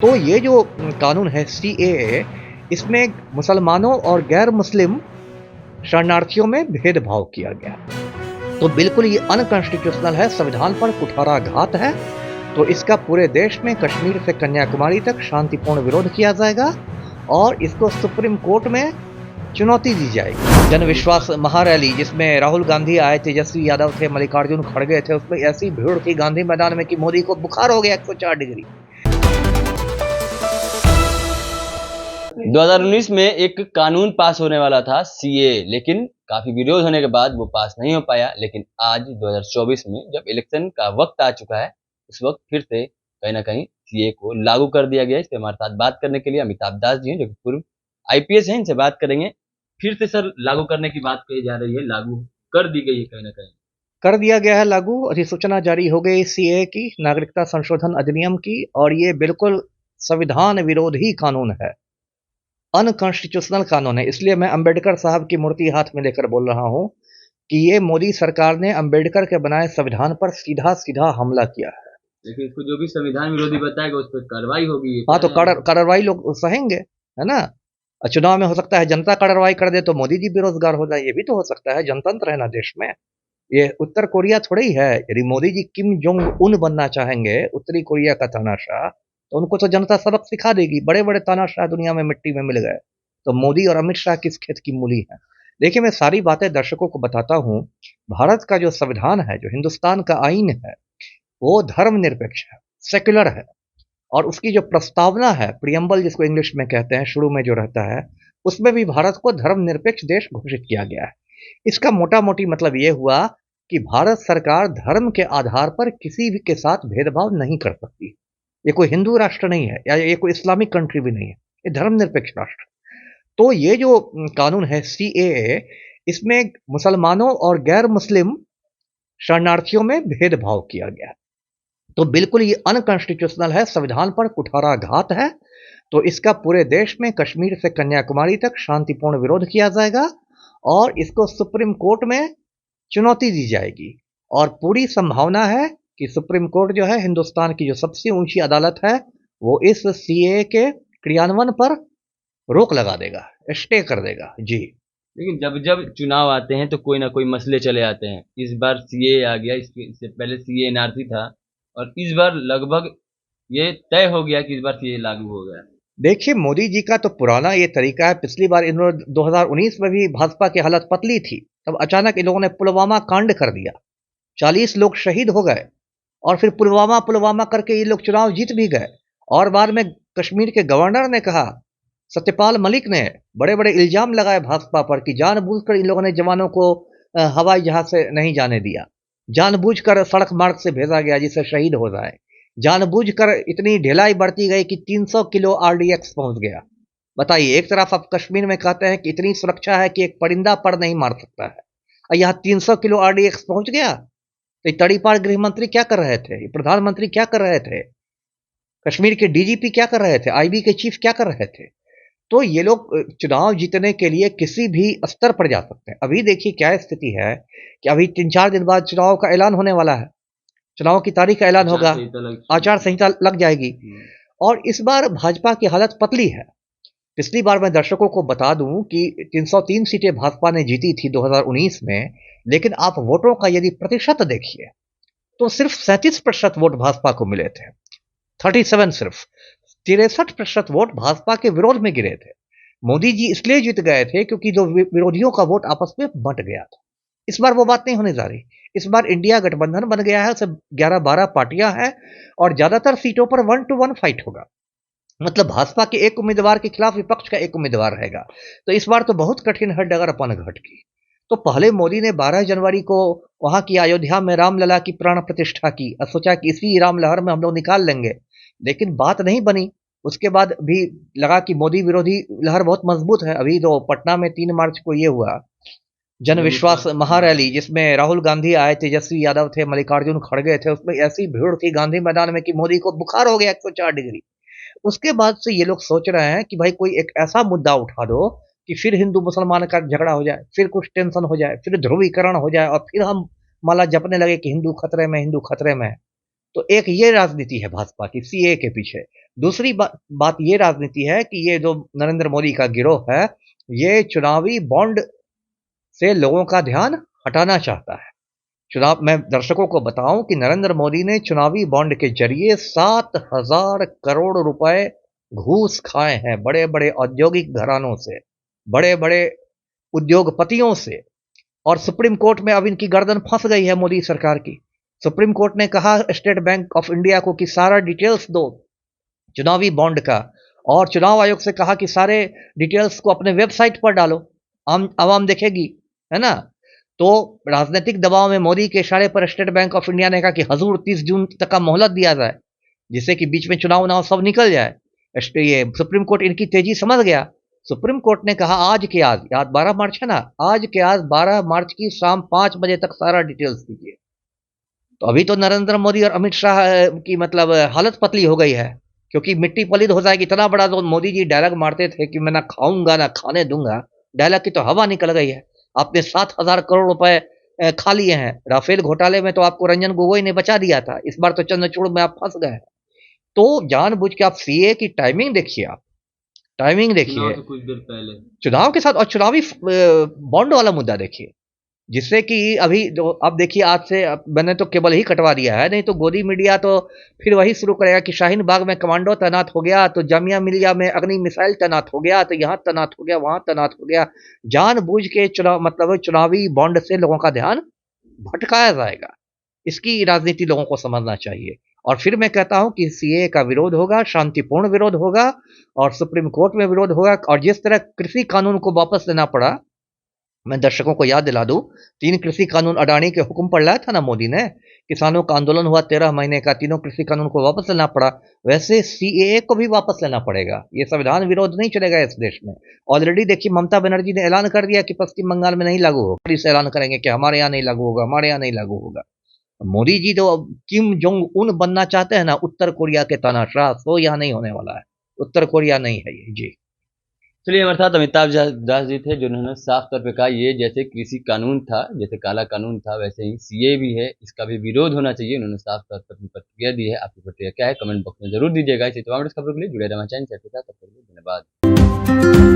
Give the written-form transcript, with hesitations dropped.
तो ये जो कानून है सीएए, इसमें मुसलमानों और गैर मुस्लिम शरणार्थियों में भेदभाव किया गया। तो बिल्कुल ये अनकॉन्स्टिट्यूशनल है, संविधान पर कुठाराघात है। तो इसका पूरे देश में कश्मीर से कन्याकुमारी तक शांतिपूर्ण विरोध किया जाएगा और इसको सुप्रीम कोर्ट में चुनौती दी जाएगी। जन विश्वास महारैली जिसमें राहुल गांधी आए, तेजस्वी यादव थे, मल्लिकार्जुन खड़गे थे, उसमें ऐसी भीड़ थी गांधी मैदान में कि मोदी को बुखार हो गया 104 डिग्री। 2019 में एक कानून पास होने वाला था सीए, लेकिन काफी विरोध होने के बाद वो पास नहीं हो पाया। लेकिन आज 2024 में जब इलेक्शन का वक्त आ चुका है, उस वक्त फिर से कहीं ना कहीं सीए को लागू कर दिया गया। इस पे हमारे साथ बात करने के लिए अमिताभ दास जी हैं, जो कि पूर्व आईपीएस हैं। इनसे बात करेंगे। फिर से सर लागू करने की बात कही जा रही है, लागू कर दी गई है, कहीं ना कहीं कर दिया गया है लागू। अधिसूचना जारी हो गई सीए की, नागरिकता संशोधन अधिनियम की, और ये बिल्कुल संविधान विरोधी कानून है, अनकॉन्स्टिट्यूशनल कानून है। इसलिए मैं अंबेडकर साहब की मूर्ति हाथ में लेकर बोल रहा हूं कि ये मोदी सरकार ने अंबेडकर के बनाए संविधान पर सीधा सीधा हमला किया है। लेकिन इसको जो भी संविधान विरोधी बताएगा उस पर कार्रवाई होगी। हाँ, तो कार्रवाई लोग सहेंगे, है ना। चुनाव में हो सकता है जनता कार्रवाई कर दे तो मोदी जी बेरोजगार हो जाए, ये भी तो हो सकता है। जनतंत्र है ना देश में, ये उत्तर कोरिया थोड़ी है। यदि Modi ji Kim Jong Un बनना चाहेंगे, उत्तरी कोरिया का तानाशाह, तो उनको तो जनता सबक सिखा देगी। बड़े बड़े तानाशाह दुनिया में मिट्टी में मिल गए, तो मोदी और अमित शाह किस खेत की मूली है। देखिए, मैं सारी बातें दर्शकों को बताता हूँ। भारत का जो संविधान है, जो हिंदुस्तान का आईन है, वो धर्मनिरपेक्ष है, सेक्युलर है। और उसकी जो प्रस्तावना है, प्रियम्बल जिसको इंग्लिश में कहते हैं, शुरू में जो रहता है, उसमें भी भारत को धर्मनिरपेक्ष देश घोषित किया गया है। इसका मोटा मोटी मतलब ये हुआ कि भारत सरकार धर्म के आधार पर किसी भी के साथ भेदभाव नहीं कर सकती। ये कोई हिंदू राष्ट्र नहीं है, या ये कोई इस्लामिक कंट्री भी नहीं है, ये धर्मनिरपेक्ष राष्ट्र। तो ये जो कानून है सीएए, इसमें मुसलमानों और गैर मुस्लिम शरणार्थियों में भेदभाव किया गया। तो बिल्कुल ये अनकॉन्स्टिट्यूशनल है, संविधान पर कुठाराघात है। तो इसका पूरे देश में कश्मीर से कन्याकुमारी तक शांतिपूर्ण विरोध किया जाएगा और इसको सुप्रीम कोर्ट में चुनौती दी जाएगी। और पूरी संभावना है कि सुप्रीम कोर्ट जो है, हिंदुस्तान की जो सबसे ऊंची अदालत है, वो इस सीए के क्रियान्वयन पर रोक लगा देगा, स्टे कर देगा जी। लेकिन जब जब चुनाव आते हैं तो कोई ना कोई मसले चले आते हैं। इस बार सीए आ गया, इससे पहले सीए एनआरसी था, और इस बार लगभग ये तय हो गया कि इस बार सीए लागू हो गया। देखिए, मोदी जी का तो पुराना ये तरीका है। पिछली बार इन्होंने 2019 में भी भाजपा की हालत पतली थी, तब अचानक इन लोगों ने पुलवामा कांड कर दिया, 40 लोग शहीद हो गए, और फिर पुलवामा पुलवामा करके ये लोग चुनाव जीत भी गए। और बाद में कश्मीर के गवर्नर ने कहा, सत्यपाल मलिक ने बड़े बड़े इल्जाम लगाए भाजपा पर कि जानबूझकर इन लोगों ने जवानों को हवाई जहाज से नहीं जाने दिया, जानबूझकर सड़क मार्ग से भेजा गया जिससे शहीद हो जाए, जानबूझकर इतनी ढिलाई बढ़ती गई कि 300 किलो आरडीएक्स पहुंच गया। बताइए, एक तरफ आप कश्मीर में कहते हैं कि इतनी सुरक्षा है कि एक परिंदा पर नहीं मार सकता है, और यहाँ 300 किलो आरडीएक्स पहुंच गया। तो तड़ीपार गृह मंत्री क्या कर रहे थे, प्रधानमंत्री क्या कर रहे थे, कश्मीर के डीजीपी क्या कर रहे थे, आईबी के चीफ क्या कर रहे थे। तो ये लोग चुनाव जीतने के लिए किसी भी स्तर पर जा सकते हैं। अभी देखिए क्या स्थिति है कि अभी 3-4 दिन बाद चुनाव का ऐलान होने वाला है, चुनाव की तारीख का ऐलान होगा, आचार संहिता लग जाएगी। और इस बार भाजपा की हालत पतली है। पिछली बार मैं दर्शकों को बता दूं कि 303 सीटें भाजपा ने जीती थी 2019 में, लेकिन आप वोटों का यदि प्रतिशत देखिए तो सिर्फ 37% वोट भाजपा को मिले थे। 37, सिर्फ 63% वोट भाजपा के विरोध में गिरे थे। मोदी जी इसलिए जीत गए थे क्योंकि जो विरोधियों का वोट आपस में बंट गया था। इस बार वो बात नहीं होने जा रही। इस बार इंडिया गठबंधन बन गया है, उसमें 11-12 पार्टियां हैं और ज्यादातर सीटों पर 1 to 1 फाइट होगा। मतलब भाजपा के एक उम्मीदवार के खिलाफ विपक्ष का एक उम्मीदवार रहेगा। तो इस बार तो बहुत कठिन है डगर अपन घट की। तो पहले मोदी ने 12 जनवरी को वहां की अयोध्या में रामलला की प्राण प्रतिष्ठा की और सोचा कि इसी रामलहर में हम लोग निकाल लेंगे, लेकिन बात नहीं बनी। उसके बाद भी लगा कि मोदी विरोधी लहर बहुत मजबूत है। अभी तो पटना में 3 मार्च को ये हुआ जन विश्वास महारैली, जिसमें राहुल गांधी आए, तेजस्वी यादव थे, मल्लिकार्जुन खड़गे थे, उसमें ऐसी भीड़ थी गांधी मैदान में कि मोदी को बुखार हो गया 104 डिग्री। उसके बाद से ये लोग सोच रहे हैं कि भाई कोई एक ऐसा मुद्दा उठा दो कि फिर हिंदू मुसलमान का झगड़ा हो जाए, फिर कुछ टेंशन हो जाए, फिर ध्रुवीकरण हो जाए, और फिर हम माला जपने लगे कि हिंदू खतरे में, हिंदू खतरे में। तो एक ये राजनीति है भाजपा की सीए के पीछे। दूसरी बात ये राजनीति है कि ये जो नरेंद्र मोदी का गिरोह है, ये चुनावी बॉन्ड से लोगों का ध्यान हटाना चाहता है। चुनाव मैं दर्शकों को बताऊं कि नरेंद्र मोदी ने चुनावी बॉन्ड के जरिए 7,000 करोड़ रुपए घूस खाए हैं बड़े बड़े औद्योगिक घरानों से, बड़े बड़े उद्योगपतियों से। और सुप्रीम कोर्ट में अब इनकी गर्दन फंस गई है मोदी सरकार की। सुप्रीम कोर्ट ने कहा स्टेट बैंक ऑफ इंडिया को कि सारा डिटेल्स दो चुनावी बॉन्ड का, और चुनाव आयोग से कहा कि सारे डिटेल्स को अपने वेबसाइट पर डालो, आवाम देखेगी, है ना। तो राजनीतिक दबाव में मोदी के इशारे पर स्टेट बैंक ऑफ इंडिया ने कहा कि हजूर 30 जून तक का मोहलत दिया जाए, जिससे कि बीच में चुनाव सब निकल जाए। ये सुप्रीम कोर्ट इनकी तेजी समझ गया। सुप्रीम कोर्ट ने कहा आज के आज, याद 12 मार्च है ना, आज के आज 12 मार्च की शाम 5 बजे तक सारा डिटेल्स दीजिए। तो अभी तो नरेंद्र मोदी और अमित शाह की मतलब हालत पतली हो गई है, क्योंकि मिट्टी पलीद हो जाएगी। इतना बड़ा जो मोदी जी डायलॉग मारते थे कि मैं ना खाऊंगा ना खाने दूंगा, डायलॉग की तो हवा निकल गई है। आपने 7,000 करोड़ रुपए खा लिए हैं। राफेल घोटाले में तो आपको रंजन गोगोई ने बचा दिया था, इस बार तो चंद्रचूड़ में आप फंस गए हैं। तो जानबूझ के आप सीए की टाइमिंग देखिए, आप टाइमिंग देखिए तो कुछ देर पहले चुनाव के साथ, और चुनावी बॉन्ड वाला मुद्दा देखिए, जिससे कि अभी जो अब देखिए आज से मैंने तो केबल ही कटवा दिया है, नहीं तो गोदी मीडिया तो फिर वही शुरू करेगा कि शाहीन बाग में कमांडो तैनात हो गया, तो जामिया मिलिया में अग्नि मिसाइल तैनात हो गया, तो यहाँ तैनात हो गया, वहां तैनात हो गया। जानबूझ के चुनाव मतलब चुनावी बॉन्ड से लोगों का ध्यान भटकाया जाएगा। इसकी राजनीति लोगों को समझना चाहिए। और फिर मैं कहता हूं कि सीए का विरोध होगा, शांतिपूर्ण विरोध होगा, और सुप्रीम कोर्ट में विरोध होगा। और जिस तरह कृषि कानून को वापस लेना पड़ा, मैं दर्शकों को याद दिला दूं, 3 कृषि कानून अडानी के हुक्म पर लाया था ना मोदी ने, किसानों का आंदोलन हुआ 13 महीने का, तीनों कृषि कानून को वापस लेना पड़ा। वैसे सीएए को भी वापस लेना पड़ेगा। ये संविधान विरोध नहीं चलेगा इस देश में। ऑलरेडी देखिए ममता बनर्जी ने ऐलान कर दिया कि पश्चिम बंगाल में नहीं लागू होगा, पुलिस ऐलान करेंगे कि हमारे यहाँ नहीं लागू होगा, हमारे यहाँ नहीं लागू होगा। मोदी जी तो किम जोंग उन बनना चाहते हैं ना, उत्तर कोरिया के तानाशाह, तो यहाँ नहीं होने वाला है। उत्तर कोरिया नहीं है ये जी। चलिए, हमारे साथ अमिताभ दास जी थे, जिन्होंने साफ तौर पे कहा ये जैसे कृषि कानून था, जैसे काला कानून था, वैसे ही सीए भी है, इसका भी विरोध होना चाहिए। उन्होंने साफ तौर पर अपनी प्रतिक्रिया दी है। आपकी प्रतिक्रिया क्या है कमेंट बॉक्स में जरूर दीजिएगा। इसी तमाम खबरों के लिए जुड़े रहना चाहिए। तब तक के लिए धन्यवाद।